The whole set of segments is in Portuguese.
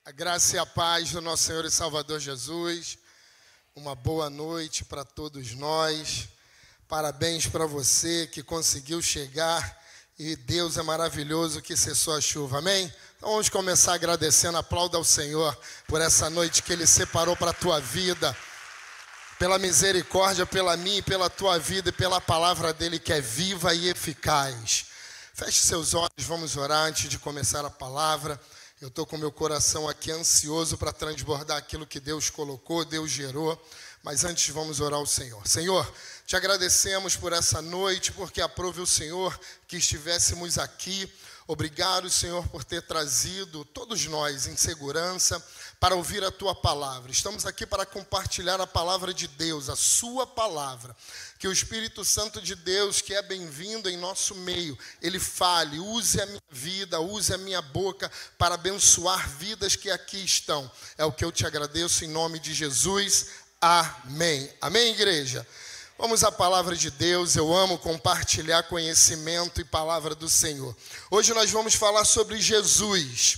A graça e a paz do nosso Senhor e Salvador Jesus. Uma boa noite para todos nós. Parabéns para você que conseguiu chegar e Deus é maravilhoso que cessou a chuva. Amém? Então vamos começar agradecendo. Aplauda ao Senhor por essa noite que Ele separou para a tua vida. Pela misericórdia, pela minha e pela tua vida e pela palavra dEle que é viva e eficaz. Feche seus olhos, vamos orar antes de começar a palavra. Eu estou com meu coração aqui ansioso para transbordar aquilo que Deus colocou, Deus gerou. Mas antes vamos orar ao Senhor. Senhor, te agradecemos por essa noite, porque aprove o Senhor que estivéssemos aqui. Obrigado, Senhor, por ter trazido todos nós em segurança para ouvir a Tua palavra. Estamos aqui para compartilhar a palavra de Deus, a Sua palavra. Que o Espírito Santo de Deus, que é bem-vindo em nosso meio, Ele fale, use a minha vida, use a minha boca para abençoar vidas que aqui estão. É o que eu te agradeço em nome de Jesus. Amém. Amém, igreja? Vamos à palavra de Deus. Eu amo compartilhar conhecimento e palavra do Senhor. Hoje nós vamos falar sobre Jesus.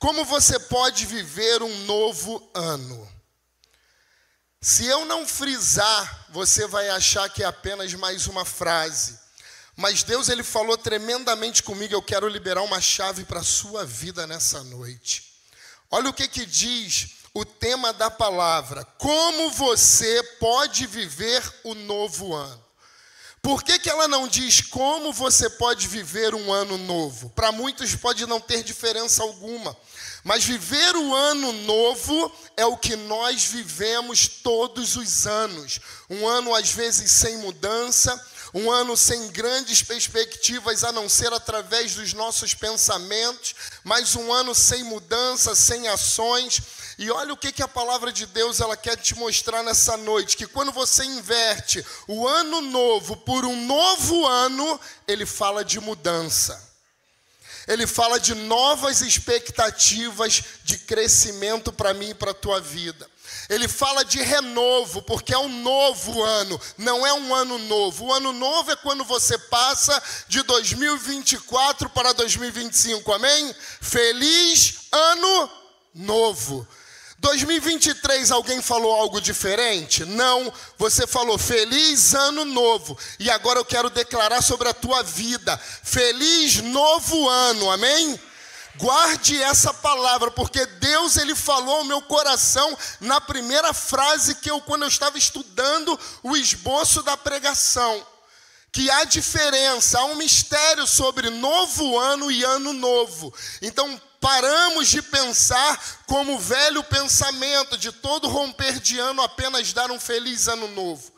Como você pode viver um novo ano? Se eu não frisar, você vai achar que é apenas mais uma frase. Mas Deus, Ele falou tremendamente comigo. Eu quero liberar uma chave para a sua vida nessa noite. Olha o que diz o tema da palavra. Como você pode viver o novo ano? Por que ela não diz como você pode viver um ano novo? Para muitos pode não ter diferença alguma. Mas viver o ano novo é o que nós vivemos todos os anos. Um ano, às vezes, sem mudança. Um ano sem grandes perspectivas, a não ser através dos nossos pensamentos. Mas um ano sem mudança, sem ações. E olha o que a palavra de Deus ela quer te mostrar nessa noite. Que quando você inverte o ano novo por um novo ano, ele fala de mudança. Ele fala de novas expectativas de crescimento para mim e para a tua vida. Ele fala de renovo, porque é um novo ano, não é um ano novo. O ano novo é quando você passa de 2024 para 2025, amém? Feliz ano novo. 2023, alguém falou algo diferente? Não, você falou feliz ano novo. E agora eu quero declarar sobre a tua vida. Feliz novo ano, amém? Guarde essa palavra, porque Deus, Ele falou ao meu coração na primeira frase quando eu estava estudando o esboço da pregação. Que há diferença, há um mistério sobre novo ano e ano novo. Então, paramos de pensar como o velho pensamento de todo romper de ano apenas dar um feliz ano novo.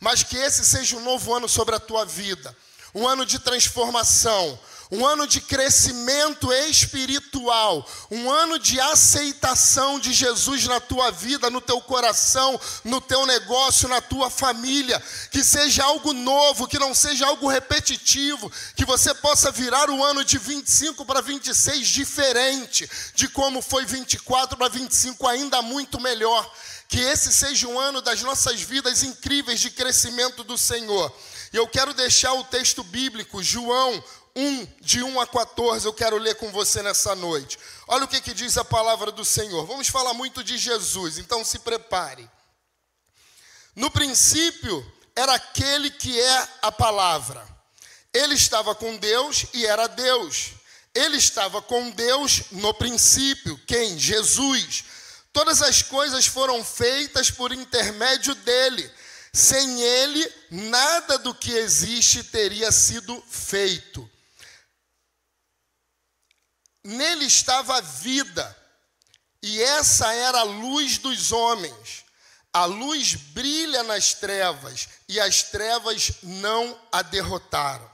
Mas que esse seja um novo ano sobre a tua vida. Um ano de transformação. Um ano de crescimento espiritual, um ano de aceitação de Jesus na tua vida, no teu coração, no teu negócio, na tua família. Que seja algo novo, que não seja algo repetitivo, que você possa virar o ano de 25 para 26 diferente, de como foi 24 para 25 ainda muito melhor. Que esse seja um ano das nossas vidas incríveis de crescimento do Senhor. E eu quero deixar o texto bíblico, João 1, de 1 a 14, eu quero ler com você nessa noite. Olha o que diz a palavra do Senhor. Vamos falar muito de Jesus, então se prepare. No princípio, era aquele que é a palavra. Ele estava com Deus e era Deus. Ele estava com Deus no princípio. Quem? Jesus. Todas as coisas foram feitas por intermédio dele. Sem ele, nada do que existe teria sido feito. Nele estava a vida, e essa era a luz dos homens. A luz brilha nas trevas, e as trevas não a derrotaram.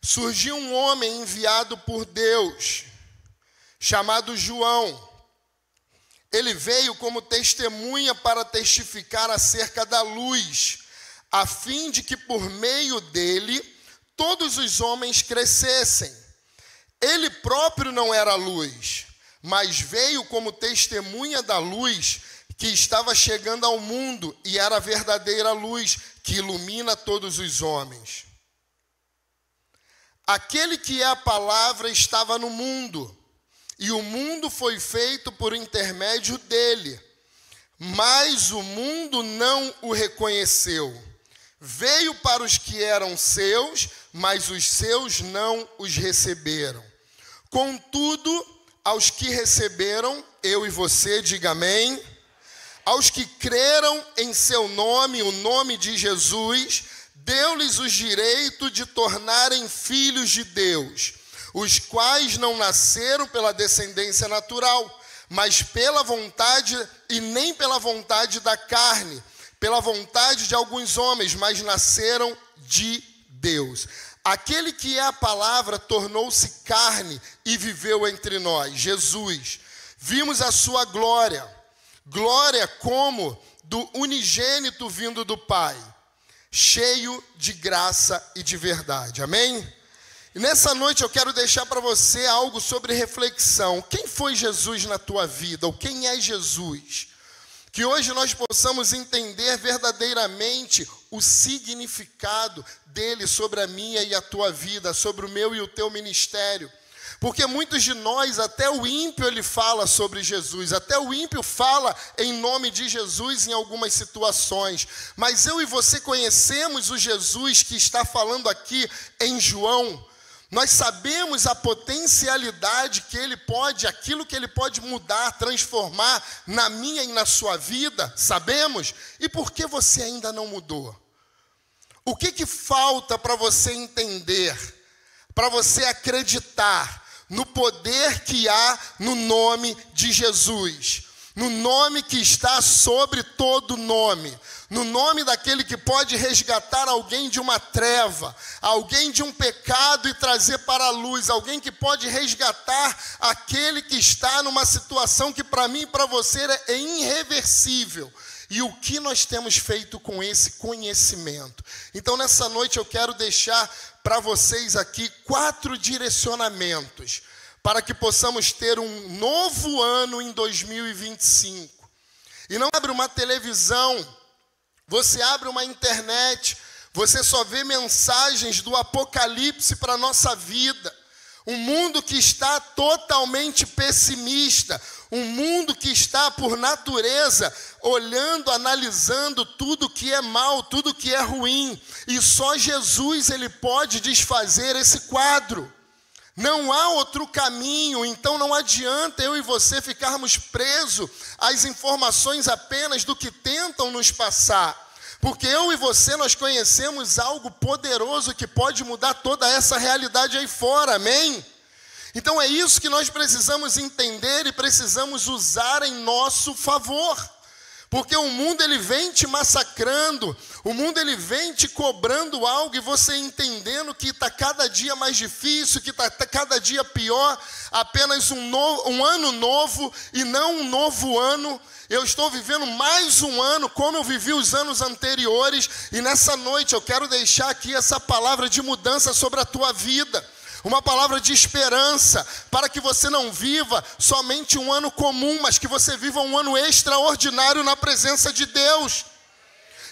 Surgiu um homem enviado por Deus, chamado João. Ele veio como testemunha para testificar acerca da luz, a fim de que por meio dele todos os homens crescessem. Ele próprio não era luz, mas veio como testemunha da luz que estava chegando ao mundo e era a verdadeira luz que ilumina todos os homens. Aquele que é a palavra estava no mundo e o mundo foi feito por intermédio dele, mas o mundo não o reconheceu. Veio para os que eram seus, mas os seus não os receberam. Contudo, aos que receberam, eu e você, diga amém, aos que creram em seu nome, o nome de Jesus, deu-lhes o direito de tornarem filhos de Deus, os quais não nasceram pela descendência natural, mas pela vontade, e nem pela vontade da carne, pela vontade de alguns homens, mas nasceram de Deus. Aquele que é a palavra tornou-se carne e viveu entre nós, Jesus. Vimos a sua glória, glória como do unigênito vindo do Pai, cheio de graça e de verdade, amém? E nessa noite eu quero deixar para você algo sobre reflexão. Quem foi Jesus na tua vida? Ou quem é Jesus? Que hoje nós possamos entender verdadeiramente o significado dele sobre a minha e a tua vida, sobre o meu e o teu ministério. Porque muitos de nós, até o ímpio ele fala sobre Jesus, até o ímpio fala em nome de Jesus em algumas situações. Mas eu e você conhecemos o Jesus que está falando aqui em João. Nós sabemos a potencialidade que ele pode, aquilo que ele pode mudar, transformar na minha e na sua vida, sabemos? E por que você ainda não mudou? O que falta para você entender, para você acreditar no poder que há no nome de Jesus? No nome que está sobre todo nome, no nome daquele que pode resgatar alguém de uma treva, alguém de um pecado e trazer para a luz, alguém que pode resgatar aquele que está numa situação que para mim e para você é irreversível. E o que nós temos feito com esse conhecimento? Então nessa noite eu quero deixar para vocês aqui 4 direcionamentos, para que possamos ter um novo ano em 2025. E não abre uma televisão, você abre uma internet, você só vê mensagens do Apocalipse para a nossa vida. Um mundo que está totalmente pessimista, um mundo que está por natureza olhando, analisando tudo que é mal, tudo que é ruim. E só Jesus ele pode desfazer esse quadro. Não há outro caminho, então não adianta eu e você ficarmos presos às informações apenas do que tentam nos passar. Porque eu e você, nós conhecemos algo poderoso que pode mudar toda essa realidade aí fora, amém? Então é isso que nós precisamos entender e precisamos usar em nosso favor. Porque o mundo ele vem te massacrando, o mundo ele vem te cobrando algo e você entendendo que está cada dia mais difícil, que está cada dia pior, apenas um ano novo e não um novo ano. Eu estou vivendo mais um ano como eu vivi os anos anteriores e nessa noite eu quero deixar aqui essa palavra de mudança sobre a tua vida. Uma palavra de esperança, para que você não viva somente um ano comum, mas que você viva um ano extraordinário na presença de Deus.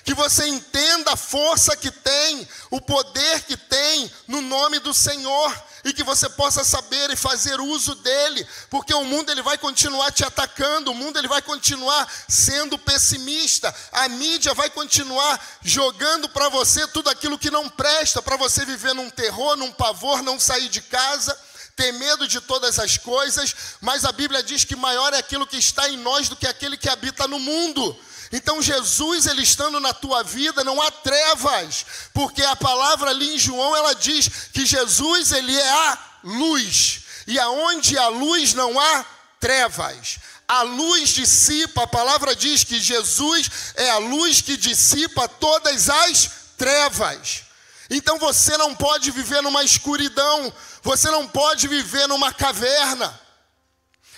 Que você entenda a força que tem, o poder que tem no nome do Senhor. E que você possa saber e fazer uso dele. Porque o mundo ele vai continuar te atacando, o mundo ele vai continuar sendo pessimista. A mídia vai continuar jogando para você tudo aquilo que não presta, para você viver num terror, num pavor, não sair de casa, ter medo de todas as coisas. Mas a Bíblia diz que maior é aquilo que está em nós do que aquele que habita no mundo. Então Jesus, ele estando na tua vida, não há trevas, porque a palavra ali em João, ela diz que Jesus, ele é a luz, e aonde há luz não há trevas. A luz dissipa, a palavra diz que Jesus é a luz que dissipa todas as trevas. Então você não pode viver numa escuridão, você não pode viver numa caverna,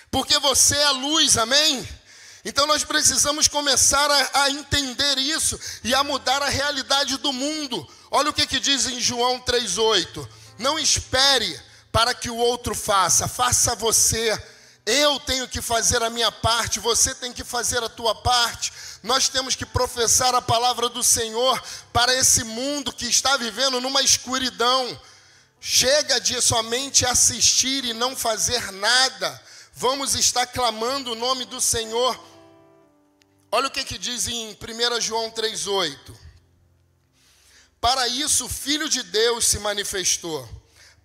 porque você é a luz, amém? Então nós precisamos começar a entender isso e a mudar a realidade do mundo. Olha o que diz em João 3,8. Não espere para que o outro faça, faça você. Eu tenho que fazer a minha parte, você tem que fazer a tua parte. Nós temos que professar a palavra do Senhor para esse mundo que está vivendo numa escuridão. Chega de somente assistir e não fazer nada. vamos estar clamando o nome do Senhor. Olha o que diz em 1 João 3,8. Para isso o Filho de Deus se manifestou,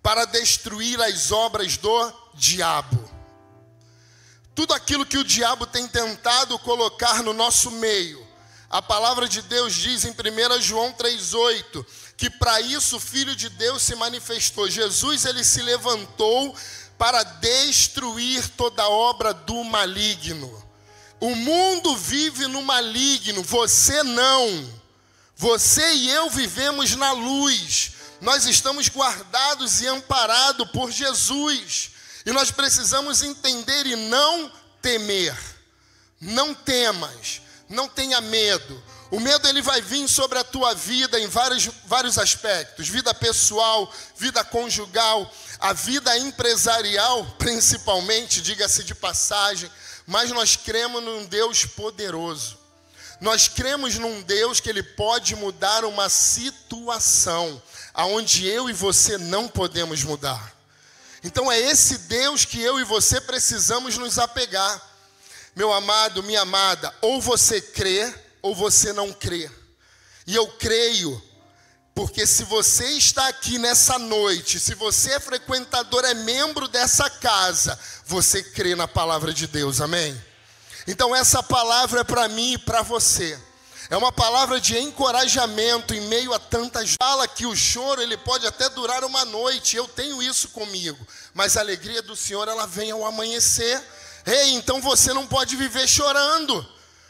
para destruir as obras do diabo. Tudo aquilo que o diabo tem tentado colocar no nosso meio, a palavra de Deus diz em 1 João 3,8, que para isso o Filho de Deus se manifestou. Jesus, ele se levantou para destruir toda obra do maligno. O mundo vive no maligno, você não. Você e eu vivemos na luz. Nós estamos guardados e amparados por Jesus. E nós precisamos entender e não temer. Não temas, não tenha medo. O medo, ele vai vir sobre a tua vida em vários aspectos. Vida pessoal, vida conjugal, a vida empresarial, principalmente, diga-se de passagem. Mas nós cremos num Deus poderoso. Nós cremos num Deus que ele pode mudar uma situação aonde eu e você não podemos mudar. Então é esse Deus que eu e você precisamos nos apegar. Meu amado, minha amada, ou você crê ou você não crê. E eu creio, porque se você está aqui nessa noite, se você é frequentador, é membro dessa casa, você crê na palavra de Deus, amém? Então essa palavra é para mim e para você. É uma palavra de encorajamento em meio a tantas... Fala que o choro, ele pode até durar uma noite, eu tenho isso comigo. Mas a alegria do Senhor, ela vem ao amanhecer. Ei, então você não pode viver chorando.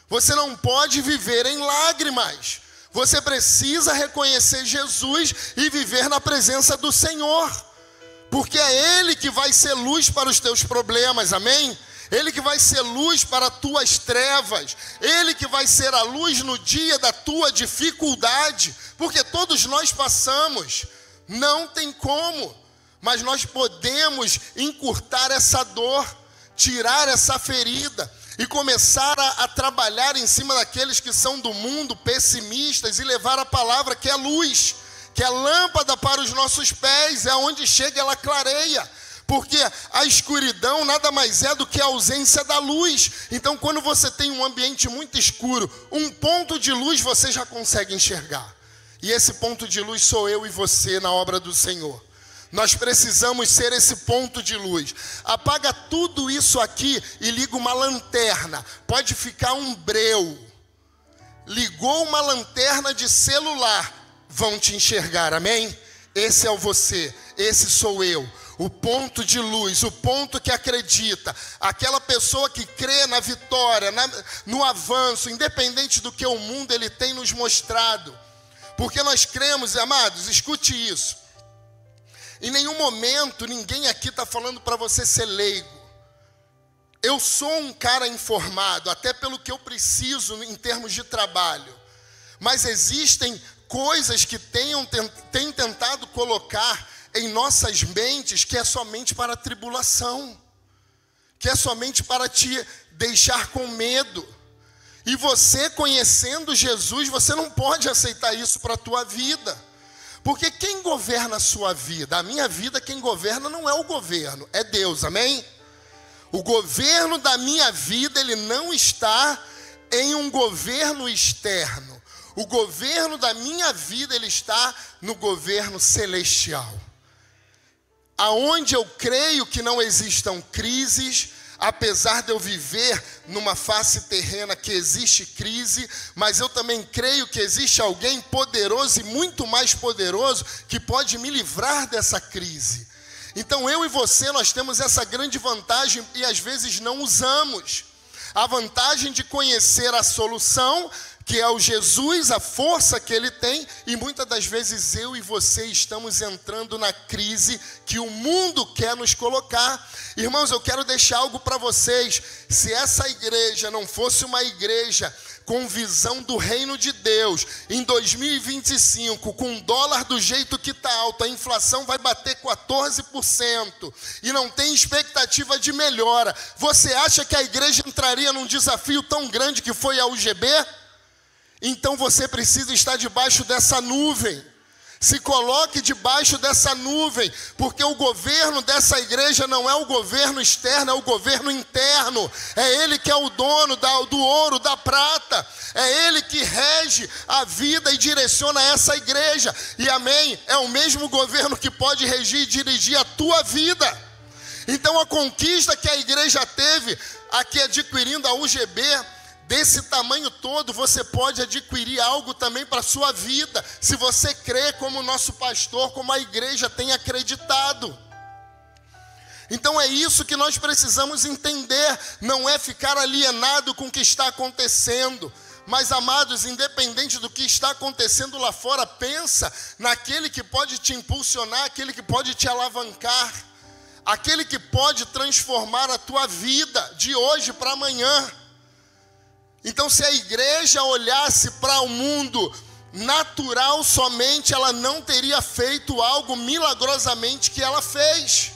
Você não pode viver em lágrimas. Você precisa reconhecer Jesus e viver na presença do Senhor. Porque é Ele que vai ser luz para os teus problemas, amém? Ele que vai ser luz para as tuas trevas. Ele que vai ser a luz no dia da tua dificuldade. Porque todos nós passamos. Não tem como. Mas nós podemos encurtar essa dor, tirar essa ferida e começar a trabalhar em cima daqueles que são do mundo, pessimistas, e levar a palavra que é luz, que é lâmpada para os nossos pés, é onde chega ela clareia. Porque a escuridão nada mais é do que a ausência da luz. Então, quando você tem um ambiente muito escuro, um ponto de luz você já consegue enxergar. E esse ponto de luz sou eu e você na obra do Senhor. Nós precisamos ser esse ponto de luz. Apaga tudo isso aqui e liga uma lanterna. Pode ficar um breu. Ligou uma lanterna de celular, vão te enxergar, amém? Esse é você, esse sou eu. O ponto de luz, o ponto que acredita, aquela pessoa que crê na vitória, no avanço, independente do que o mundo ele tem nos mostrado. Porque nós cremos, amados, escute isso. Em nenhum momento ninguém aqui está falando para você ser leigo. Eu sou um cara informado, até pelo que eu preciso em termos de trabalho. Mas existem coisas que têm tentado colocar em nossas mentes que é somente para a tribulação, que é somente para te deixar com medo. E você, conhecendo Jesus, você não pode aceitar isso para a tua vida. Porque quem governa a sua vida? A minha vida, quem governa não é o governo, é Deus, amém? O governo da minha vida, ele não está em um governo externo. O governo da minha vida, ele está no governo celestial. Aonde eu creio que não existam crises, apesar de eu viver numa face terrena que existe crise, mas eu também creio que existe alguém poderoso e muito mais poderoso que pode me livrar dessa crise. Então eu e você, nós temos essa grande vantagem e às vezes não usamos. A vantagem de conhecer a solução, que é o Jesus, a força que ele tem, e muitas das vezes eu e você estamos entrando na crise que o mundo quer nos colocar. Irmãos, eu quero deixar algo para vocês. Se essa igreja não fosse uma igreja com visão do reino de Deus, em 2025, com o dólar do jeito que está alto, a inflação vai bater 14% e não tem expectativa de melhora, você acha que a igreja entraria num desafio tão grande que foi a UGB? Então você precisa estar debaixo dessa nuvem. Se coloque debaixo dessa nuvem, porque o governo dessa igreja não é o governo externo, é o governo interno. É Ele que é o dono do ouro, da prata. É Ele que rege a vida e direciona essa igreja. E amém, é o mesmo governo que pode regir e dirigir a tua vida. Então a conquista que a igreja teve, aqui adquirindo a UGB, desse tamanho todo, você pode adquirir algo também para a sua vida, se você crê como o nosso pastor, como a igreja tem acreditado. Então é isso que nós precisamos entender, não é ficar alienado com o que está acontecendo, mas amados, independente do que está acontecendo lá fora, pensa naquele que pode te impulsionar, aquele que pode te alavancar, aquele que pode transformar a tua vida de hoje para amanhã. Então, se a igreja olhasse para o mundo natural somente, ela não teria feito algo milagrosamente que ela fez.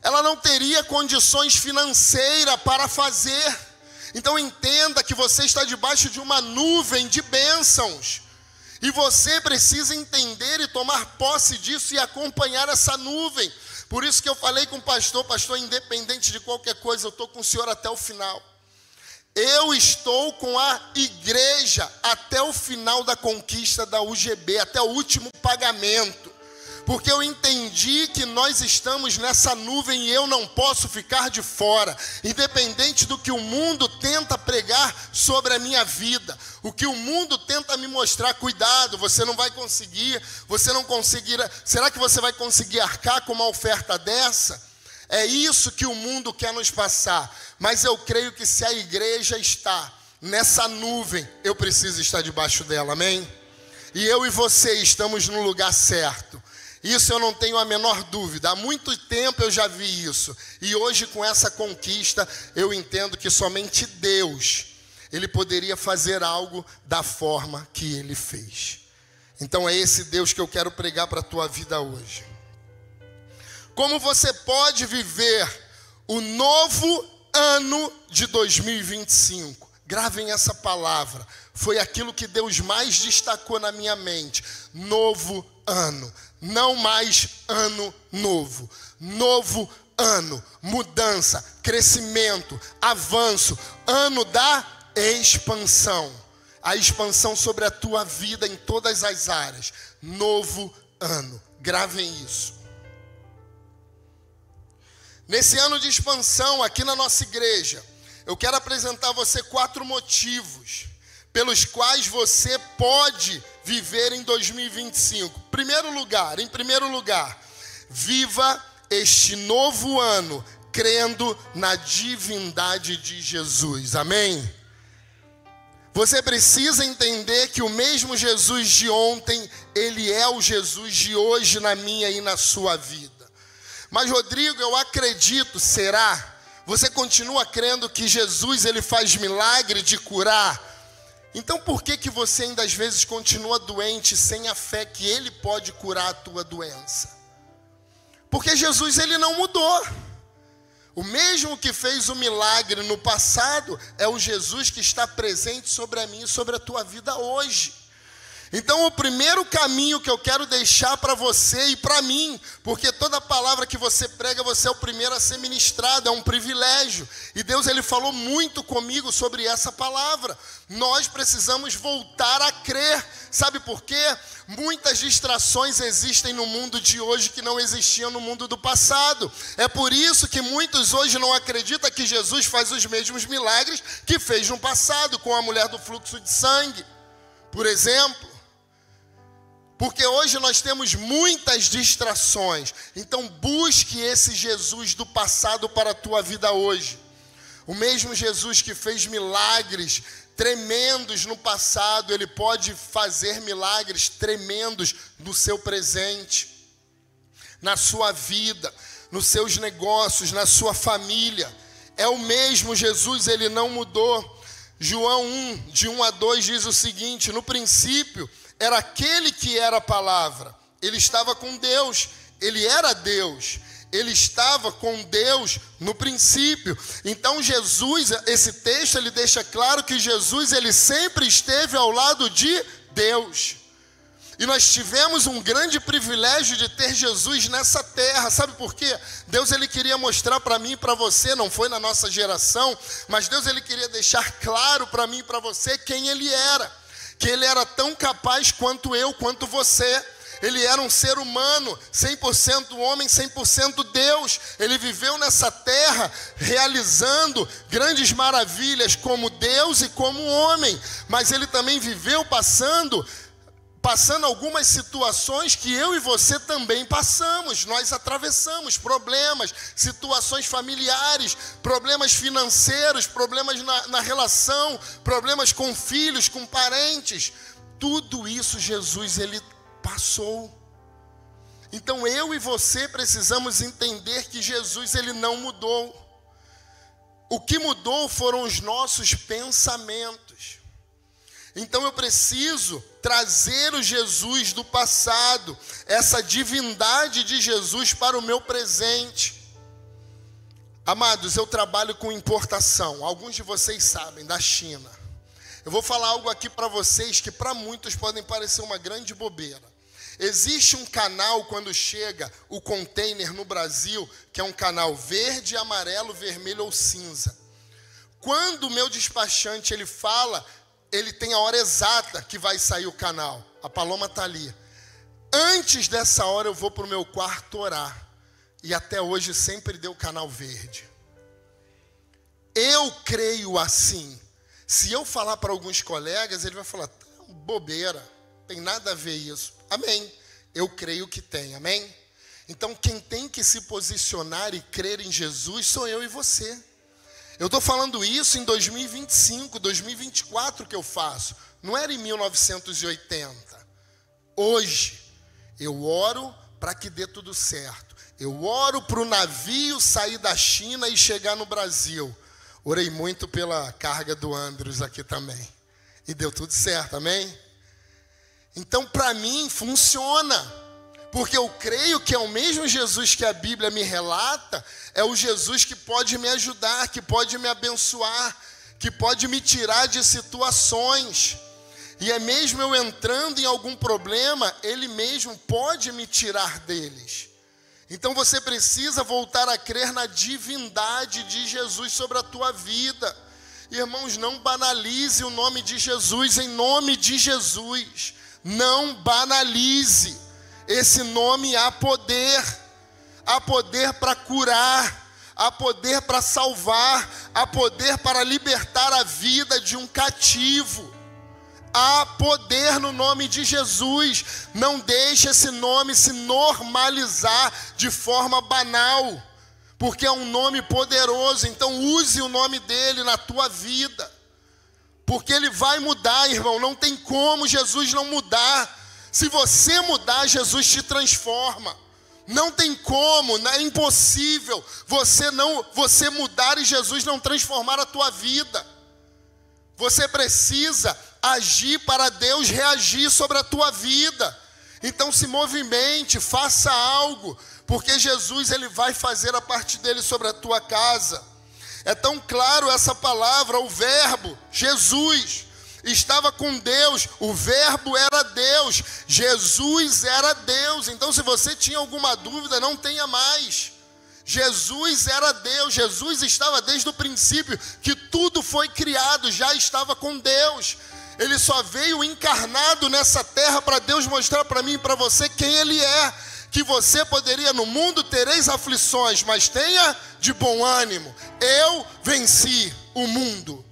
Ela não teria condições financeiras para fazer. Então, entenda que você está debaixo de uma nuvem de bênçãos. E você precisa entender e tomar posse disso e acompanhar essa nuvem. Por isso que eu falei com o pastor, independente de qualquer coisa, eu estou com o senhor até o final. Eu estou com a igreja até o final da conquista da UGB, até o último pagamento. Porque eu entendi que nós estamos nessa nuvem e eu não posso ficar de fora. Independente do que o mundo tenta pregar sobre a minha vida. O que o mundo tenta me mostrar, cuidado, você não vai conseguir, você não conseguirá. Será que você vai conseguir arcar com uma oferta dessa? É isso que o mundo quer nos passar. Mas eu creio que se a igreja está nessa nuvem, eu preciso estar debaixo dela, amém? E eu e você estamos no lugar certo. Isso eu não tenho a menor dúvida. Há muito tempo eu já vi isso. E hoje, com essa conquista, eu entendo que somente Deus, Ele poderia fazer algo da forma que Ele fez. Então é esse Deus que eu quero pregar para a tua vida hoje. Como você pode viver o novo ano de 2025? Gravem essa palavra. Foi aquilo que Deus mais destacou na minha mente. Novo ano. Não mais ano novo. Novo ano. Mudança, crescimento, avanço. Ano da expansão. A expansão sobre a tua vida em todas as áreas. Novo ano. Gravem isso. Nesse ano de expansão, aqui na nossa igreja, eu quero apresentar a você 4 motivos pelos quais você pode viver em 2025. Em primeiro lugar, viva este novo ano crendo na divindade de Jesus. Amém? Você precisa entender que o mesmo Jesus de ontem, Ele é o Jesus de hoje na minha e na sua vida. Mas Rodrigo, eu acredito, será? Você continua crendo que Jesus ele faz milagre de curar? Então por que você ainda às vezes continua doente sem a fé que Ele pode curar a tua doença? Porque Jesus ele não mudou. O mesmo que fez o milagre no passado é o Jesus que está presente sobre a minha e sobre a tua vida hoje. Então o primeiro caminho que eu quero deixar para você e para mim, porque toda palavra que você prega, você é o primeiro a ser ministrado, é um privilégio. E Deus ele falou muito comigo sobre essa palavra. Nós precisamos voltar a crer. Sabe por quê? Muitas distrações existem no mundo de hoje que não existiam no mundo do passado. É por isso que muitos hoje não acreditam que Jesus faz os mesmos milagres que fez no passado com a mulher do fluxo de sangue, por exemplo. Porque hoje nós temos muitas distrações. Então busque esse Jesus do passado para a tua vida hoje. O mesmo Jesus que fez milagres tremendos no passado, Ele pode fazer milagres tremendos no seu presente, na sua vida, nos seus negócios, na sua família. É o mesmo Jesus, Ele não mudou. João 1, de 1 a 2 diz o seguinte: no princípio era aquele que era a palavra, Ele estava com Deus, Ele era Deus, Ele estava com Deus no princípio. Então Jesus, esse texto ele deixa claro que Jesus ele sempre esteve ao lado de Deus. E nós tivemos um grande privilégio de ter Jesus nessa terra. Sabe por quê? Deus ele queria mostrar para mim e para você, não foi na nossa geração, mas Deus ele queria deixar claro para mim e para você quem ele era. Que ele era tão capaz quanto eu, quanto você. Ele era um ser humano, 100% homem, 100% Deus. Ele viveu nessa terra realizando grandes maravilhas como Deus e como homem. Mas ele também viveu passando algumas situações que eu e você também passamos. Nós atravessamos problemas, situações familiares, problemas financeiros, problemas na relação, problemas com filhos, com parentes. Tudo isso Jesus ele passou. Então eu e você precisamos entender que Jesus ele não mudou. O que mudou foram os nossos pensamentos. Então eu preciso trazer o Jesus do passado, essa divindade de Jesus para o meu presente. Amados, eu trabalho com importação, alguns de vocês sabem, da China. Eu vou falar algo aqui para vocês que para muitos podem parecer uma grande bobeira. Existe um canal quando chega o container no Brasil, que é um canal verde, amarelo, vermelho ou cinza. Quando o meu despachante ele fala, ele tem a hora exata que vai sair o canal. A Paloma está ali. Antes dessa hora eu vou para o meu quarto orar. E até hoje sempre deu canal verde. Eu creio assim. Se eu falar para alguns colegas, ele vai falar, bobeira, tem nada a ver isso. Amém. Eu creio que tem, amém? Então quem tem que se posicionar e crer em Jesus sou eu e você. Eu estou falando isso em 2025, 2024 que eu faço. Não era em 1980. Hoje, eu oro para que dê tudo certo. Eu oro para o navio sair da China e chegar no Brasil. Orei muito pela carga do Andrews aqui também. E deu tudo certo, amém? Então, para mim, funciona. Porque eu creio que é o mesmo Jesus que a Bíblia me relata, é o Jesus que pode me ajudar, que pode me abençoar, que pode me tirar de situações. E é mesmo eu entrando em algum problema, Ele mesmo pode me tirar deles. Então você precisa voltar a crer na divindade de Jesus sobre a tua vida. Irmãos, não banalize o nome de Jesus, em nome de Jesus. Não banalize. Esse nome há poder para curar, há poder para salvar, há poder para libertar a vida de um cativo. Há poder no nome de Jesus. Não deixe esse nome se normalizar de forma banal, porque é um nome poderoso. Então use o nome dele na tua vida, porque ele vai mudar, irmão. Não tem como Jesus não mudar. Se você mudar, Jesus te transforma. Não tem como, é impossível você mudar e Jesus não transformar a tua vida. Você precisa agir para Deus reagir sobre a tua vida. Então se movimente, faça algo, porque Jesus ele vai fazer a parte dele sobre a tua casa. É tão claro essa palavra, o verbo, Jesus, estava com Deus, o verbo era Deus, Jesus era Deus. Então se você tinha alguma dúvida, não tenha mais. Jesus era Deus, Jesus estava desde o princípio, que tudo foi criado, já estava com Deus. Ele só veio encarnado nessa terra para Deus mostrar para mim e para você quem Ele é. Que você poderia, no mundo tereis aflições, mas tenha de bom ânimo. Eu venci o mundo.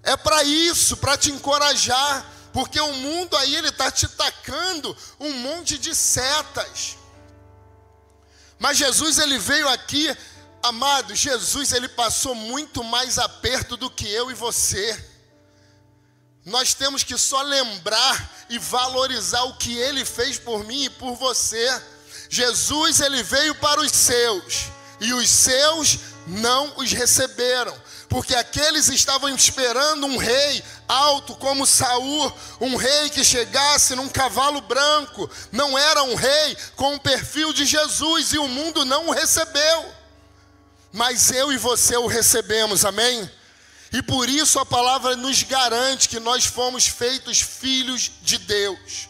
É para isso, para te encorajar, porque o mundo aí ele está te tacando um monte de setas. Mas Jesus ele veio aqui, amado, Jesus ele passou muito mais aperto do que eu e você. Nós temos que só lembrar e valorizar o que Ele fez por mim e por você. Jesus ele veio para os seus, e os seus não os receberam. Porque aqueles estavam esperando um rei alto como Saul, um rei que chegasse num cavalo branco. Não era um rei com o perfil de Jesus, e o mundo não o recebeu. Mas eu e você o recebemos, amém? E por isso a palavra nos garante que nós fomos feitos filhos de Deus.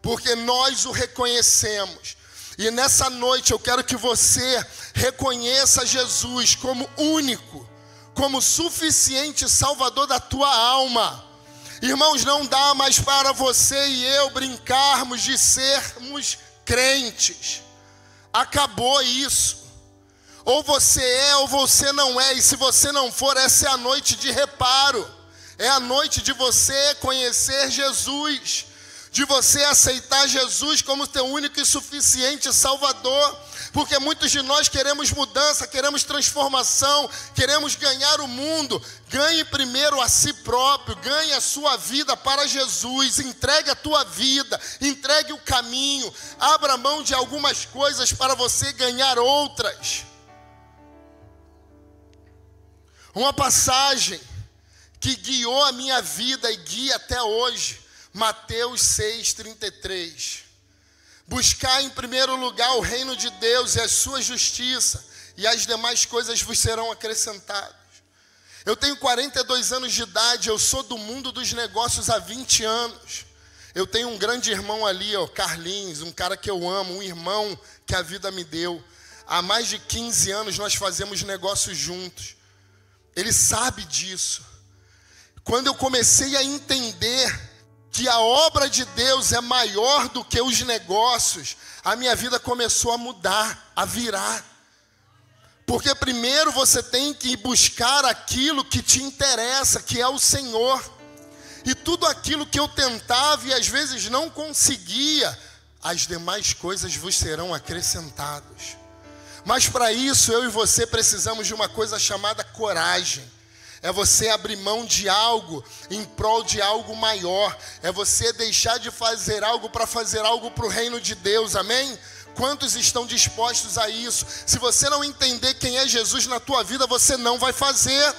porque nós o reconhecemos. E nessa noite eu quero que você reconheça Jesus como único, como suficiente Salvador da tua alma. Irmãos, não dá mais para você e eu brincarmos de sermos crentes. Acabou isso. Ou você é ou você não é. E se você não for, essa é a noite de reparo. É a noite de você conhecer Jesus, de você aceitar Jesus como teu único e suficiente Salvador. Porque muitos de nós queremos mudança, queremos transformação, queremos ganhar o mundo. Ganhe primeiro a si próprio, ganhe a sua vida para Jesus. Entregue a tua vida, entregue o caminho. Abra mão de algumas coisas para você ganhar outras. Uma passagem que guiou a minha vida e guia até hoje, Mateus 6,33. Buscar em primeiro lugar o reino de Deus e a sua justiça, e as demais coisas vos serão acrescentadas. Eu tenho 42 anos de idade, eu sou do mundo dos negócios há 20 anos. Eu tenho um grande irmão ali, Carlinhos, um cara que eu amo, um irmão que a vida me deu. Há mais de 15 anos nós fazemos negócios juntos. Ele sabe disso. Quando eu comecei a entender que a obra de Deus é maior do que os negócios, a minha vida começou a mudar, a virar. Porque primeiro você tem que buscar aquilo que te interessa, que é o Senhor. E tudo aquilo que eu tentava e às vezes não conseguia, as demais coisas vos serão acrescentadas. Mas para isso eu e você precisamos de uma coisa chamada coragem. É você abrir mão de algo em prol de algo maior. É você deixar de fazer algo para fazer algo para o reino de Deus, amém? Quantos estão dispostos a isso? Se você não entender quem é Jesus na tua vida, você não vai fazer.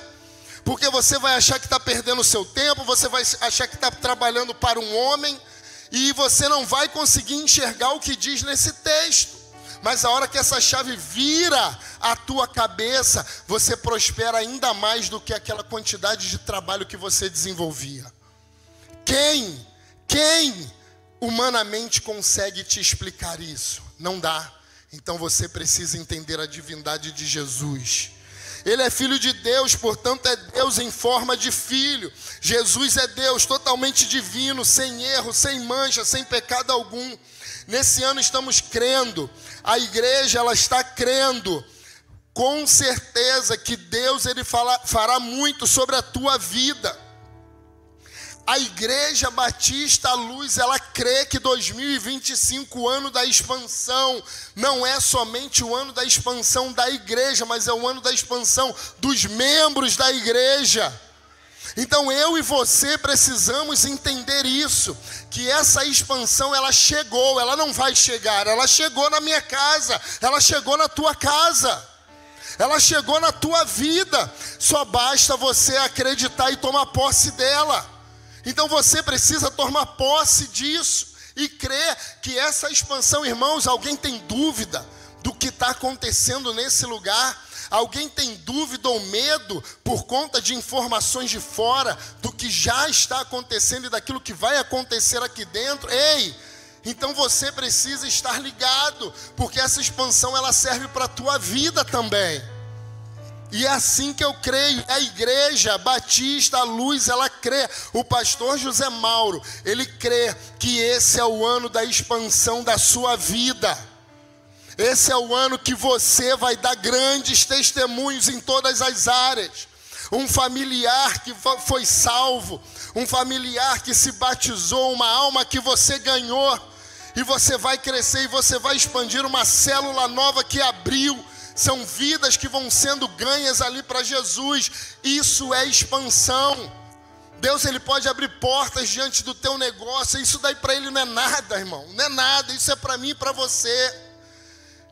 Porque você vai achar que está perdendo o seu tempo, você vai achar que está trabalhando para um homem, e você não vai conseguir enxergar o que diz nesse texto. Mas a hora que essa chave vira a tua cabeça, você prospera ainda mais do que aquela quantidade de trabalho que você desenvolvia. Quem humanamente consegue te explicar isso? Não dá. Então você precisa entender a divindade de Jesus. Ele é filho de Deus, portanto é Deus em forma de filho. Jesus é Deus totalmente divino, sem erro, sem mancha, sem pecado algum. Nesse ano estamos crendo, a igreja ela está crendo com certeza que Deus ele fará muito sobre a tua vida. A Igreja Batista à Luz, ela crê que 2025, o ano da expansão, não é somente o ano da expansão da igreja, mas é o ano da expansão dos membros da igreja. Então eu e você precisamos entender isso, que essa expansão ela chegou, ela não vai chegar, ela chegou na minha casa, ela chegou na tua casa, ela chegou na tua vida, só basta você acreditar e tomar posse dela. Então você precisa tomar posse disso e crer que essa expansão, irmãos, alguém tem dúvida do que está acontecendo nesse lugar? Alguém tem dúvida ou medo por conta de informações de fora, do que já está acontecendo e daquilo que vai acontecer aqui dentro? Ei, então você precisa estar ligado, porque essa expansão ela serve para a tua vida também. E é assim que eu creio. A Igreja Batista à Luz, ela crê. O pastor José Mauro, ele crê que esse é o ano da expansão da sua vida. Esse é o ano que você vai dar grandes testemunhos em todas as áreas. Um familiar que foi salvo, um familiar que se batizou, uma alma que você ganhou, e você vai crescer e você vai expandir uma célula nova que abriu. São vidas que vão sendo ganhas ali para Jesus. Isso é expansão. Deus ele pode abrir portas diante do teu negócio. Isso daí para ele não é nada, irmão. Não é nada, isso é para mim e para você.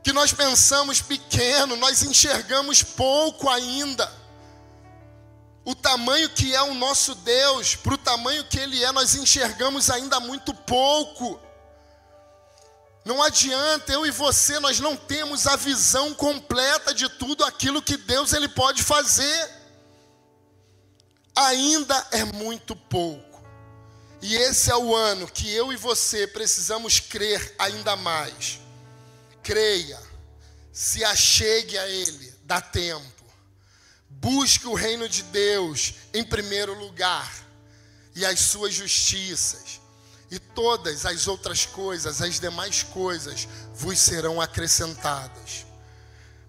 Que nós pensamos pequeno, nós enxergamos pouco ainda. O tamanho que é o nosso Deus, para o tamanho que ele é, nós enxergamos ainda muito pouco. Não adianta, eu e você, nós não temos a visão completa de tudo aquilo que Deus ele pode fazer. Ainda é muito pouco. E esse é o ano que eu e você precisamos crer ainda mais. Creia, se achegue a Ele, dá tempo. Busque o reino de Deus em primeiro lugar e as suas justiças. E todas as outras coisas, as demais coisas, vos serão acrescentadas.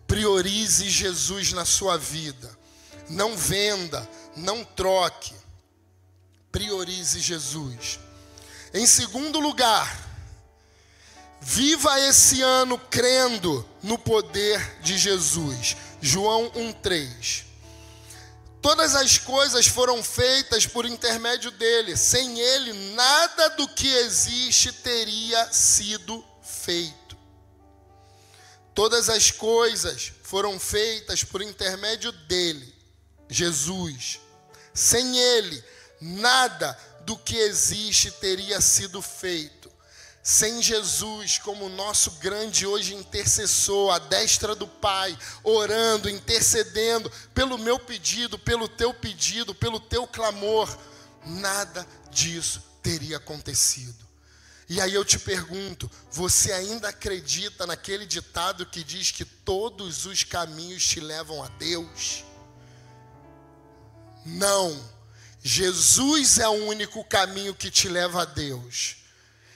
Priorize Jesus na sua vida. Não venda, não troque. Priorize Jesus. Em segundo lugar, viva esse ano crendo no poder de Jesus. João 1,3. Todas as coisas foram feitas por intermédio dele. Sem ele, nada do que existe teria sido feito. Todas as coisas foram feitas por intermédio dele, Jesus. Sem ele, nada do que existe teria sido feito. Sem Jesus como nosso grande hoje intercessor, à destra do Pai, orando, intercedendo pelo meu pedido, pelo teu clamor, nada disso teria acontecido. E aí eu te pergunto, você ainda acredita naquele ditado que diz que todos os caminhos te levam a Deus? Não, Jesus é o único caminho que te leva a Deus.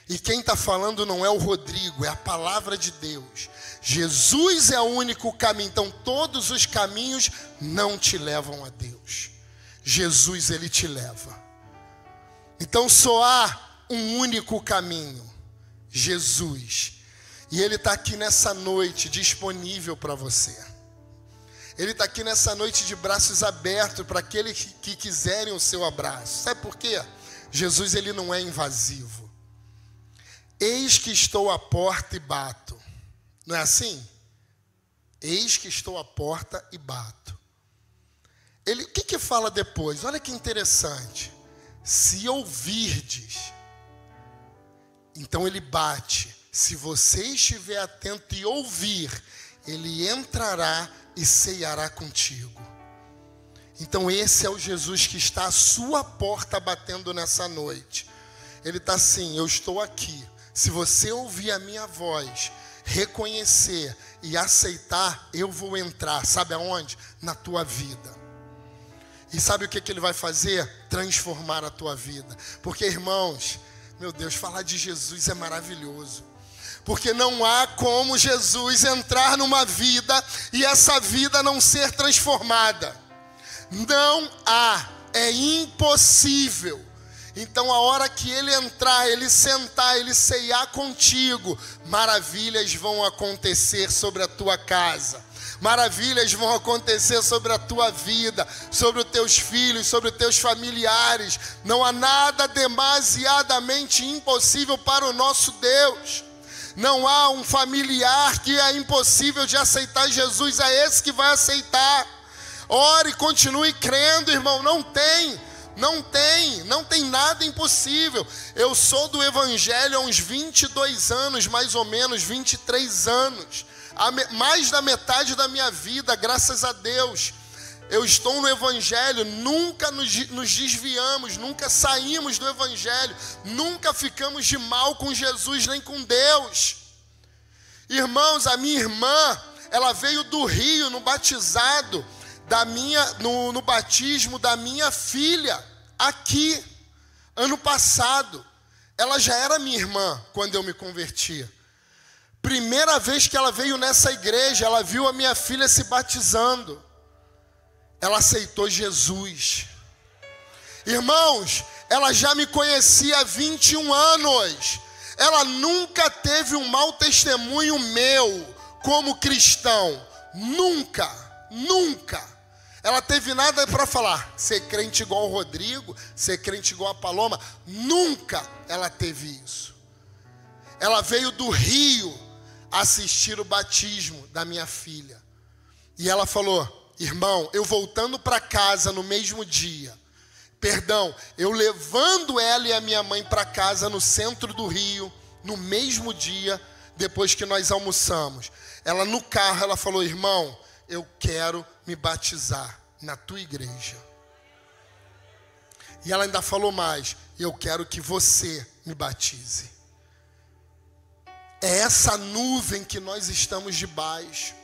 E quem está falando não é o Rodrigo, é a palavra de Deus. Jesus é o único caminho, então todos os caminhos não te levam a Deus. Jesus, ele te leva. Então só há um único caminho, Jesus. E ele está aqui nessa noite disponível para você. Ele está aqui nessa noite de braços abertos para aqueles que quiserem o seu abraço. Sabe por quê? Jesus, ele não é invasivo. Eis que estou à porta e bato. Não é assim? Eis que estou à porta e bato. Ele, o que fala depois? Olha que interessante. Se ouvirdes, então ele bate. Se você estiver atento e ouvir, ele entrará e ceiará contigo. Então esse é o Jesus que está à sua porta batendo nessa noite. Ele está assim, eu estou aqui. Se você ouvir a minha voz, reconhecer e aceitar, eu vou entrar. Sabe aonde? Na tua vida. E sabe o que ele vai fazer? Transformar a tua vida. Porque, irmãos, meu Deus, falar de Jesus é maravilhoso. Porque não há como Jesus entrar numa vida e essa vida não ser transformada. Não há, é impossível. Então a hora que ele entrar, ele sentar, ele ceiar contigo, maravilhas vão acontecer sobre a tua casa. Maravilhas vão acontecer sobre a tua vida, sobre os teus filhos, sobre os teus familiares. Não há nada demasiadamente impossível para o nosso Deus. Não há um familiar que é impossível de aceitar Jesus, é esse que vai aceitar. Ore, continue crendo, irmão, não tem nada impossível. Eu sou do Evangelho há uns 22 anos, mais ou menos, 23 anos. Mais da metade da minha vida, graças a Deus. Eu estou no Evangelho, nunca nos desviamos, nunca saímos do Evangelho, nunca ficamos de mal com Jesus nem com Deus. Irmãos, a minha irmã, ela veio do Rio no batizado, no batismo da minha filha, aqui, ano passado. Ela já era minha irmã quando eu me converti. Primeira vez que ela veio nessa igreja, ela viu a minha filha se batizando. Ela aceitou Jesus. Irmãos, ela já me conhecia há 21 anos. Ela nunca teve um mau testemunho meu como cristão. Nunca. Ela teve nada para falar. Ser crente igual o Rodrigo, ser crente igual a Paloma. Nunca ela teve isso. Ela veio do Rio assistir o batismo da minha filha. E ela falou, irmão, eu voltando para casa no mesmo dia. Eu levando ela e a minha mãe para casa no centro do Rio, no mesmo dia, depois que nós almoçamos. Ela no carro, ela falou, irmão, eu quero me batizar na tua igreja. E ela ainda falou mais: eu quero que você me batize. É essa nuvem que nós estamos debaixo.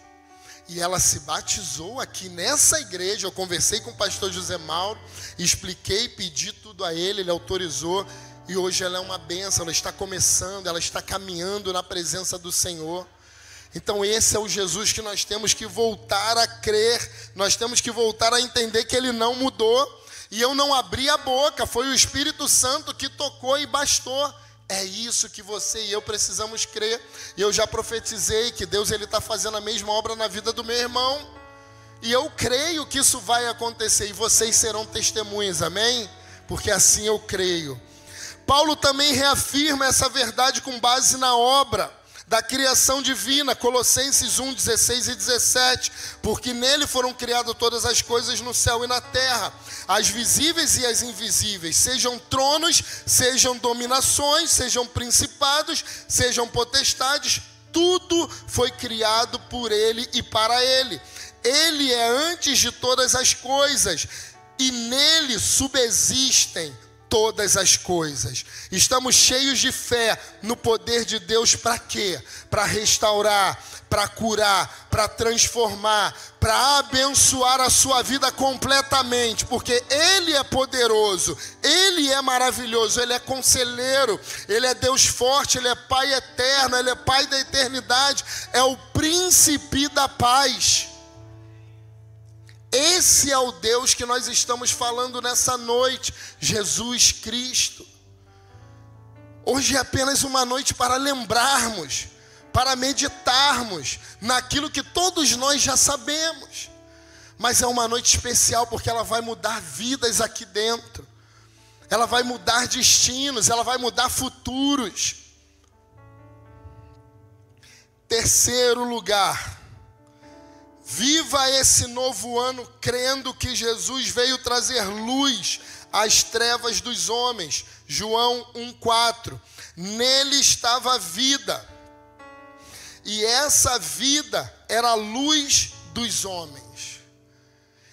E ela se batizou aqui nessa igreja. Eu conversei com o pastor José Mauro, expliquei, pedi tudo a ele, ele autorizou. E hoje ela é uma bênção, ela está começando, ela está caminhando na presença do Senhor. Então esse é o Jesus que nós temos que voltar a crer. Nós temos que voltar a entender que Ele não mudou. E eu não abri a boca, foi o Espírito Santo que tocou e bastou. É isso que você e eu precisamos crer. E eu já profetizei que Deus está fazendo a mesma obra na vida do meu irmão. E eu creio que isso vai acontecer. E vocês serão testemunhas, amém? Porque assim eu creio. Paulo também reafirma essa verdade com base na obra da criação divina, Colossenses 1, 16 e 17, porque nele foram criadas todas as coisas no céu e na terra, as visíveis e as invisíveis, sejam tronos, sejam dominações, sejam principados, sejam potestades, tudo foi criado por ele e para ele. Ele é antes de todas as coisas, e nele subsistem todas as coisas. Estamos cheios de fé no poder de Deus para quê? Para restaurar, para curar, para transformar, para abençoar a sua vida completamente, porque Ele é poderoso, Ele é maravilhoso, Ele é conselheiro, Ele é Deus forte, Ele é Pai eterno, Ele é Pai da eternidade, é o príncipe da paz. Esse é o Deus que nós estamos falando nessa noite, Jesus Cristo. Hoje é apenas uma noite para lembrarmos, para meditarmos naquilo que todos nós já sabemos. Mas é uma noite especial porque ela vai mudar vidas aqui dentro. Ela vai mudar destinos, ela vai mudar futuros. Terceiro lugar. Viva esse novo ano crendo que Jesus veio trazer luz às trevas dos homens. João 1,4. Nele estava a vida, e essa vida era a luz dos homens.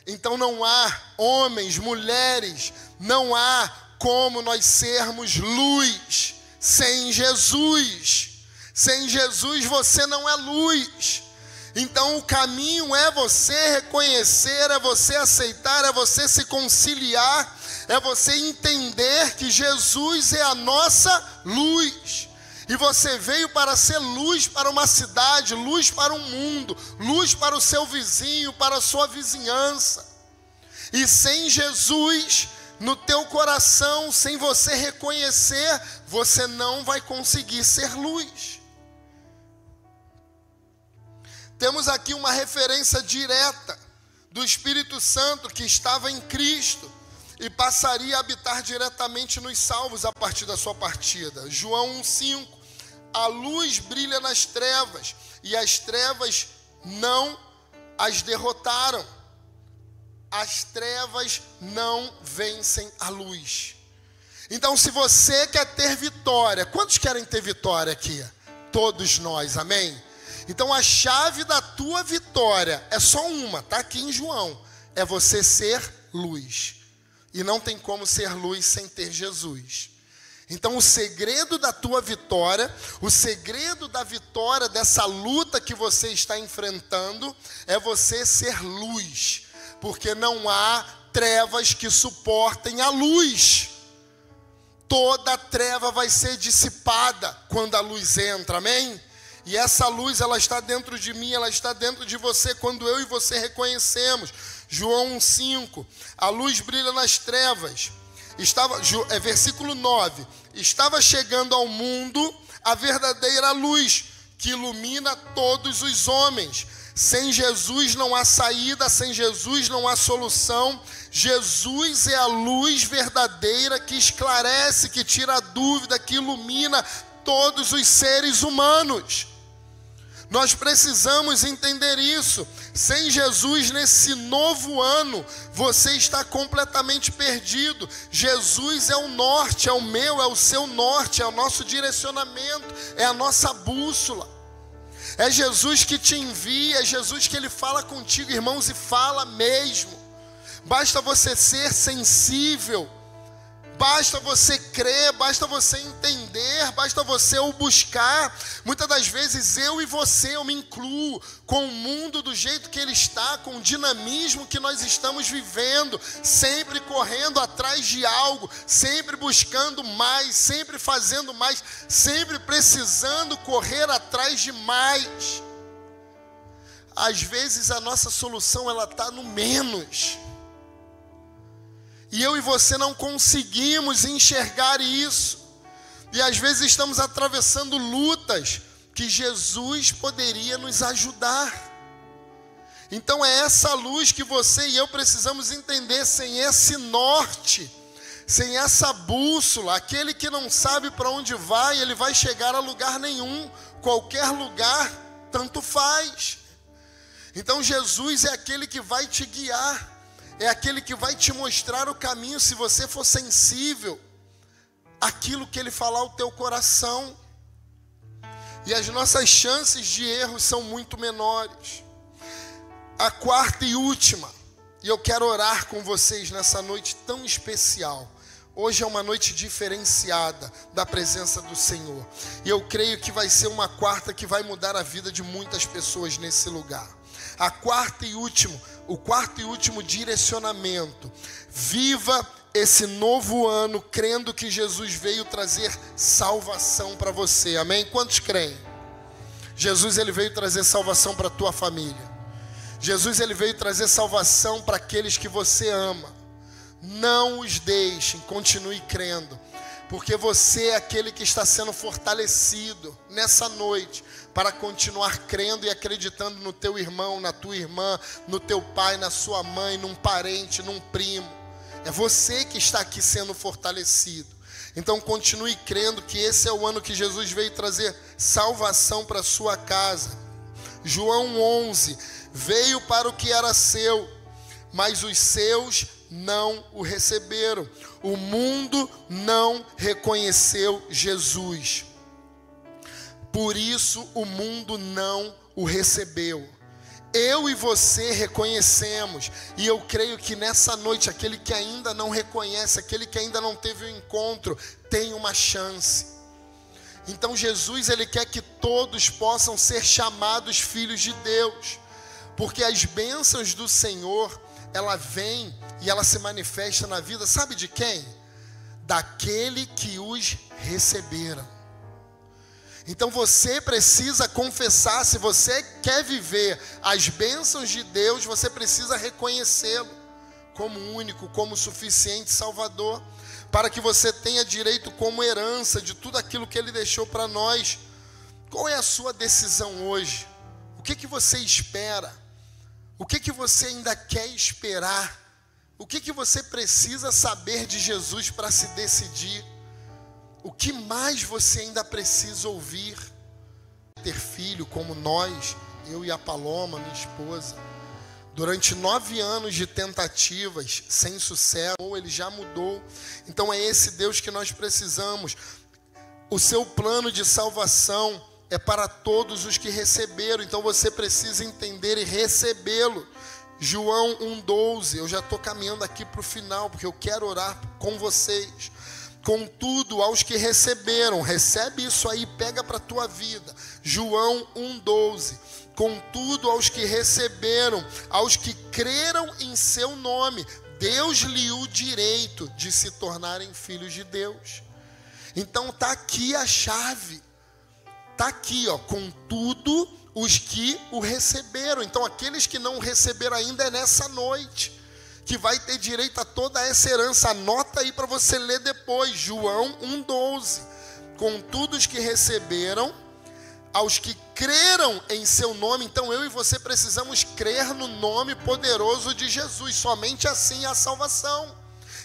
Então não há homens, mulheres, não há como nós sermos luz sem Jesus. Sem Jesus você não é luz. Então o caminho é você reconhecer, é você aceitar, é você se conciliar, é você entender que Jesus é a nossa luz. E você veio para ser luz para uma cidade, luz para um mundo, luz para o seu vizinho, para a sua vizinhança. E sem Jesus no teu coração, sem você reconhecer, você não vai conseguir ser luz. Temos aqui uma referência direta do Espírito Santo que estava em Cristo e passaria a habitar diretamente nos salvos a partir da sua partida. João 1,5. A luz brilha nas trevas e as trevas não as derrotaram. As trevas não vencem a luz. Então, se você quer ter vitória, quantos querem ter vitória aqui? Todos nós, amém? Então a chave da tua vitória é só uma, está aqui em João, é você ser luz. E não tem como ser luz sem ter Jesus. Então o segredo da tua vitória, o segredo da vitória dessa luta que você está enfrentando, é você ser luz. Porque não há trevas que suportem a luz. Toda treva vai ser dissipada quando a luz entra, amém? E essa luz, ela está dentro de mim, ela está dentro de você, quando eu e você reconhecemos. João 1,5, a luz brilha nas trevas. Versículo 9, estava chegando ao mundo a verdadeira luz, que ilumina todos os homens. Sem Jesus não há saída, sem Jesus não há solução. Jesus é a luz verdadeira que esclarece, que tira a dúvida, que ilumina todos os seres humanos. Nós precisamos entender isso. Sem Jesus nesse novo ano, você está completamente perdido. Jesus é o norte, é o meu, é o seu norte, é o nosso direcionamento, é a nossa bússola. É Jesus que te envia, é Jesus que Ele fala contigo, irmãos, e fala mesmo. Basta você ser sensível Basta você crer, basta você entender, basta você o buscar. Muitas das vezes eu e você, eu me incluo com o mundo do jeito que ele está, com o dinamismo que nós estamos vivendo, sempre correndo atrás de algo, sempre buscando mais, sempre fazendo mais, sempre precisando correr atrás de mais. Às vezes a nossa solução ela está no menos. E eu e você não conseguimos enxergar isso. E às vezes estamos atravessando lutas que Jesus poderia nos ajudar. Então é essa luz que você e eu precisamos entender. Sem esse norte, sem essa bússola, aquele que não sabe para onde vai, ele vai chegar a lugar nenhum. Qualquer lugar, tanto faz. Então Jesus é aquele que vai te guiar. É aquele que vai te mostrar o caminho, se você for sensível àquilo que ele falar ao teu coração. E as nossas chances de erro são muito menores. A quarta e última, e eu quero orar com vocês nessa noite tão especial. Hoje é uma noite diferenciada da presença do Senhor. E eu creio que vai ser uma quarta que vai mudar a vida de muitas pessoas nesse lugar. O quarto e último direcionamento. Viva esse novo ano crendo que Jesus veio trazer salvação para você. Amém? Quantos creem? Jesus ele veio trazer salvação para a tua família. Jesus ele veio trazer salvação para aqueles que você ama. Não os deixem, continue crendo. Porque você é aquele que está sendo fortalecido nessa noite para continuar crendo e acreditando no teu irmão, na tua irmã, no teu pai, na sua mãe, num parente, num primo. É você que está aqui sendo fortalecido. Então continue crendo que esse é o ano que Jesus veio trazer salvação para a sua casa. João 11, veio para o que era seu, mas os seus não o receberam. O mundo não reconheceu Jesus. Por isso o mundo não o recebeu. Eu e você reconhecemos. E eu creio que nessa noite, aquele que ainda não reconhece, aquele que ainda não teve o encontro, tem uma chance. Então Jesus, ele quer que todos possam ser chamados filhos de Deus. Porque as bênçãos do Senhor, ela vem e ela se manifesta na vida, sabe de quem? Daquele que os receberam. Então você precisa confessar, se você quer viver as bênçãos de Deus, você precisa reconhecê-lo como único, como suficiente Salvador, para que você tenha direito como herança de tudo aquilo que Ele deixou para nós. Qual é a sua decisão hoje? O que você espera? O que você ainda quer esperar? O que você precisa saber de Jesus para se decidir? O que mais você ainda precisa ouvir? Ter filho como nós, eu e a Paloma, minha esposa, durante 9 anos de tentativas, sem sucesso, ele já mudou. Então é esse Deus que nós precisamos. O seu plano de salvação é para todos os que receberam. Então você precisa entender e recebê-lo. João 1,12, eu já estou caminhando aqui para o final, porque eu quero orar com vocês. Contudo, aos que receberam, recebe isso aí, pega para a tua vida. João 1,12, contudo, aos que receberam, aos que creram em seu nome, Deus-lhe o direito de se tornarem filhos de Deus. Então está aqui a chave, está aqui, ó, contudo, os que o receberam. Então aqueles que não receberam ainda, é nessa noite que vai ter direito a toda essa herança. Anota aí para você ler depois, João 1,12. Contudo, os que receberam, aos que creram em seu nome. Então eu e você precisamos crer no nome poderoso de Jesus, somente assim há salvação.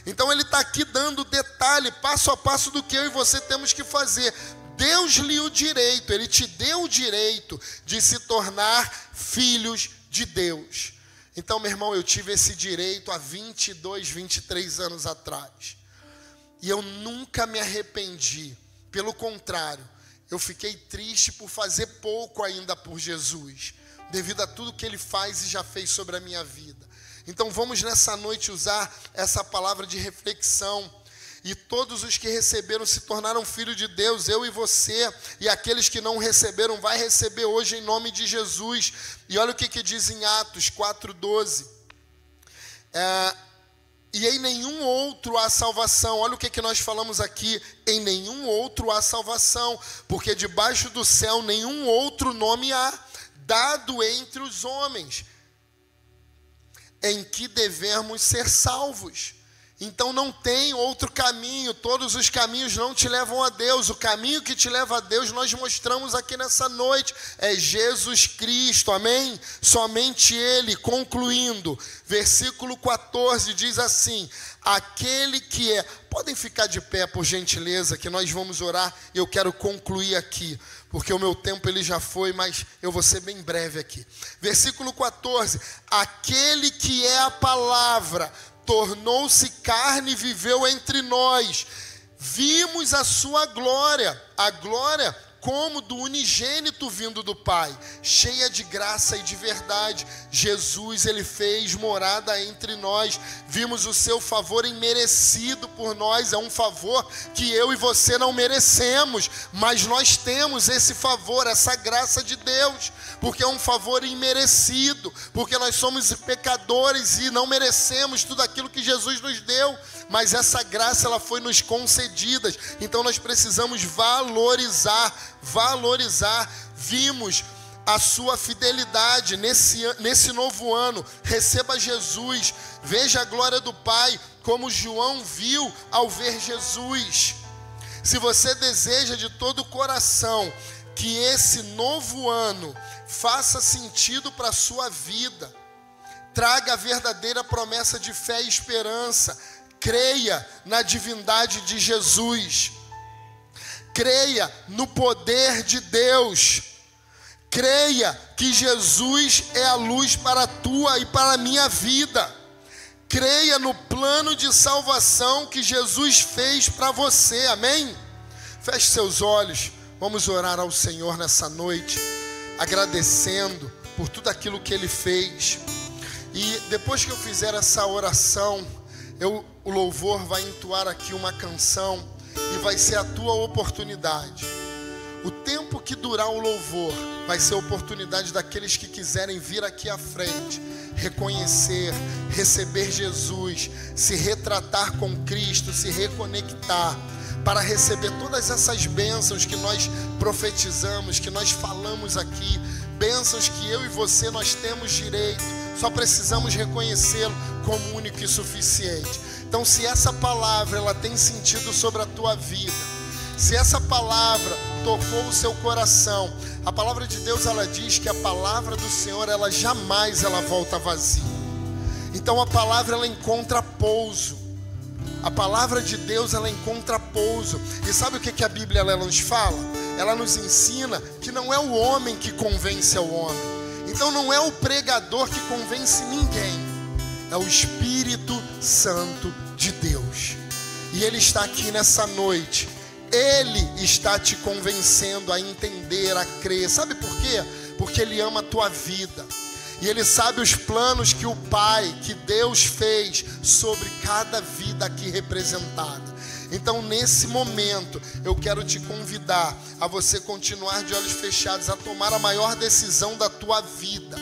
Então ele está aqui dando detalhe, passo a passo, do que eu e você temos que fazer. Deus-lhe o direito, Ele te deu o direito de se tornar filhos de Deus. Então, meu irmão, eu tive esse direito há 22, 23 anos atrás. E eu nunca me arrependi. Pelo contrário, eu fiquei triste por fazer pouco ainda por Jesus, devido a tudo que Ele faz e já fez sobre a minha vida. Então vamos nessa noite usar essa palavra de reflexão. E todos os que receberam se tornaram filhos de Deus, eu e você. E aqueles que não receberam, vai receber hoje em nome de Jesus. E olha o que diz em Atos 4:12. E em nenhum outro há salvação. Olha o que nós falamos aqui. Em nenhum outro há salvação, porque debaixo do céu nenhum outro nome há, dado entre os homens, em que devemos ser salvos. Então não tem outro caminho, todos os caminhos não te levam a Deus. O caminho que te leva a Deus nós mostramos aqui nessa noite, é Jesus Cristo, amém? Somente Ele. Concluindo, versículo 14 diz assim: aquele que é... Podem ficar de pé por gentileza, que nós vamos orar. Eu quero concluir aqui, porque o meu tempo ele já foi, mas eu vou ser bem breve aqui. Versículo 14, aquele que é a palavra tornou-se carne e viveu entre nós. Vimos a sua glória, a glória como do unigênito vindo do Pai, cheia de graça e de verdade. Jesus, ele fez morada entre nós. Vimos o seu favor imerecido por nós. É um favor que eu e você não merecemos, mas nós temos esse favor, essa graça de Deus, porque é um favor imerecido, porque nós somos pecadores e não merecemos tudo aquilo que Jesus nos deu, mas essa graça ela foi nos concedida. Então nós precisamos valorizar. Vimos a sua fidelidade nesse novo ano. Receba Jesus, veja a glória do Pai, como João viu ao ver Jesus. Se você deseja de todo o coração que esse novo ano faça sentido para a sua vida, traga a verdadeira promessa de fé e esperança, creia na divindade de Jesus, creia no poder de Deus, creia que Jesus é a luz para a tua e para a minha vida, creia no plano de salvação que Jesus fez para você, amém? Feche seus olhos, vamos orar ao Senhor nessa noite, agradecendo por tudo aquilo que Ele fez. E depois que eu fizer essa oração, o louvor vai entoar aqui uma canção, e vai ser a tua oportunidade. O tempo que durar o louvor vai ser a oportunidade daqueles que quiserem vir aqui à frente, reconhecer, receber Jesus, se retratar com Cristo, se reconectar, para receber todas essas bênçãos que nós profetizamos, que nós falamos aqui, bênçãos que eu e você nós temos direito, só precisamos reconhecê-lo como único e suficiente. Então, se essa palavra ela tem sentido sobre a tua vida, se essa palavra tocou o seu coração, a palavra de Deus ela diz que a palavra do Senhor ela jamais volta vazia. Então a palavra ela encontra pouso. A palavra de Deus ela encontra pouso. E sabe o que a Bíblia ela nos fala? Ela nos ensina que não é o homem que convence ao homem. Então não é o pregador que convence ninguém. É o Espírito Santo de Deus. E Ele está aqui nessa noite. Ele está te convencendo a entender, a crer. Sabe por quê? Porque Ele ama a tua vida. E Ele sabe os planos que o Pai, que Deus fez sobre cada vida aqui representada. Então nesse momento eu quero te convidar a você continuar de olhos fechados, a tomar a maior decisão da tua vida,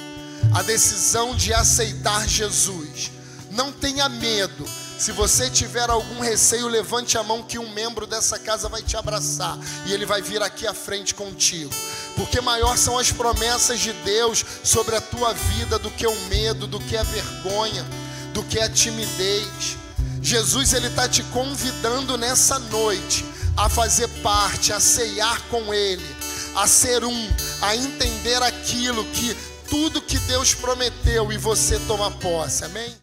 a decisão de aceitar Jesus. Não tenha medo. Se você tiver algum receio, levante a mão que um membro dessa casa vai te abraçar e ele vai vir aqui à frente contigo, porque maior são as promessas de Deus sobre a tua vida do que o medo, do que a vergonha, do que a timidez. Jesus ele está te convidando nessa noite a fazer parte, a ceiar com Ele, a ser a entender aquilo que tudo que Deus prometeu e você toma posse, amém?